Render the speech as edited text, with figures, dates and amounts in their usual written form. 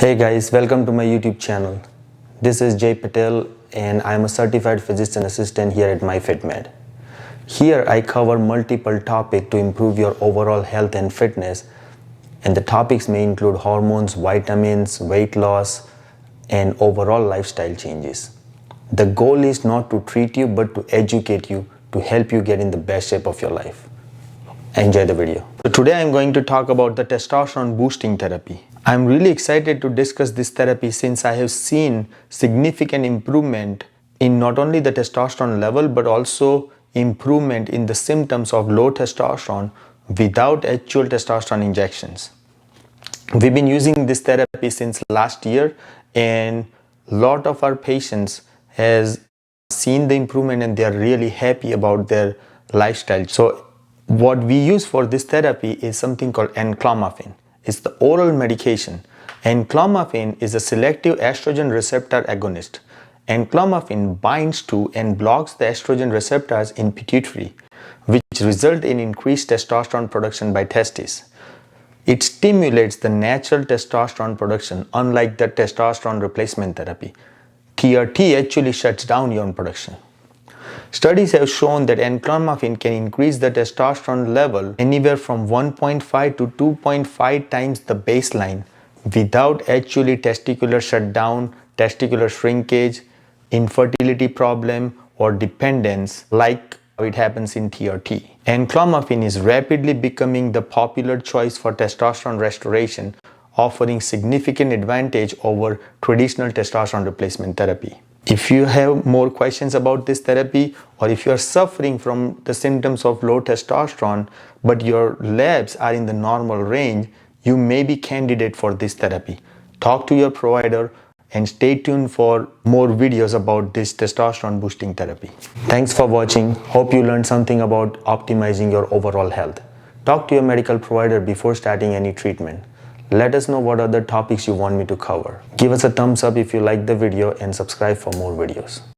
Hey guys, welcome to my YouTube channel. This is Jay Patel and I am a certified physician assistant here at MyFitMed. Here I cover multiple topics to improve your overall health and fitness, and the topics may include hormones, vitamins, weight loss, and overall lifestyle changes. The goal is not to treat you but to educate you to help you get in the best shape of your life. Enjoy the video. So today I am going to talk about the testosterone boosting therapy. I'm really excited to discuss this therapy since I have seen significant improvement in not only the testosterone level but also improvement in the symptoms of low testosterone without actual testosterone injections. We've been using this therapy since last year and a lot of our patients has seen the improvement and they are really happy about their lifestyle. So what we use for this therapy is something called Enclomiphene. It's the oral medication. Enclomiphene is a selective estrogen receptor agonist. Enclomiphene binds to and blocks the estrogen receptors in pituitary, which result in increased testosterone production by testes. It stimulates the natural testosterone production, unlike the testosterone replacement therapy. TRT actually shuts down your own production. Studies have shown that enclomiphene can increase the testosterone level anywhere from 1.5 to 2.5 times the baseline without actually testicular shutdown, testicular shrinkage, infertility problem, or dependence like it happens in TRT. Enclomiphene is rapidly becoming the popular choice for testosterone restoration, offering significant advantage over traditional testosterone replacement therapy. If you have more questions about this therapy, or if you are suffering from the symptoms of low testosterone but your labs are in the normal range, you may be candidate for this therapy. Talk to your provider and stay tuned for more videos about this testosterone boosting therapy. Thanks for watching. Hope you learned something about optimizing your overall health. Talk to your medical provider before starting any treatment. Let us know what other topics you want me to cover. Give us a thumbs up if you like the video and subscribe for more videos.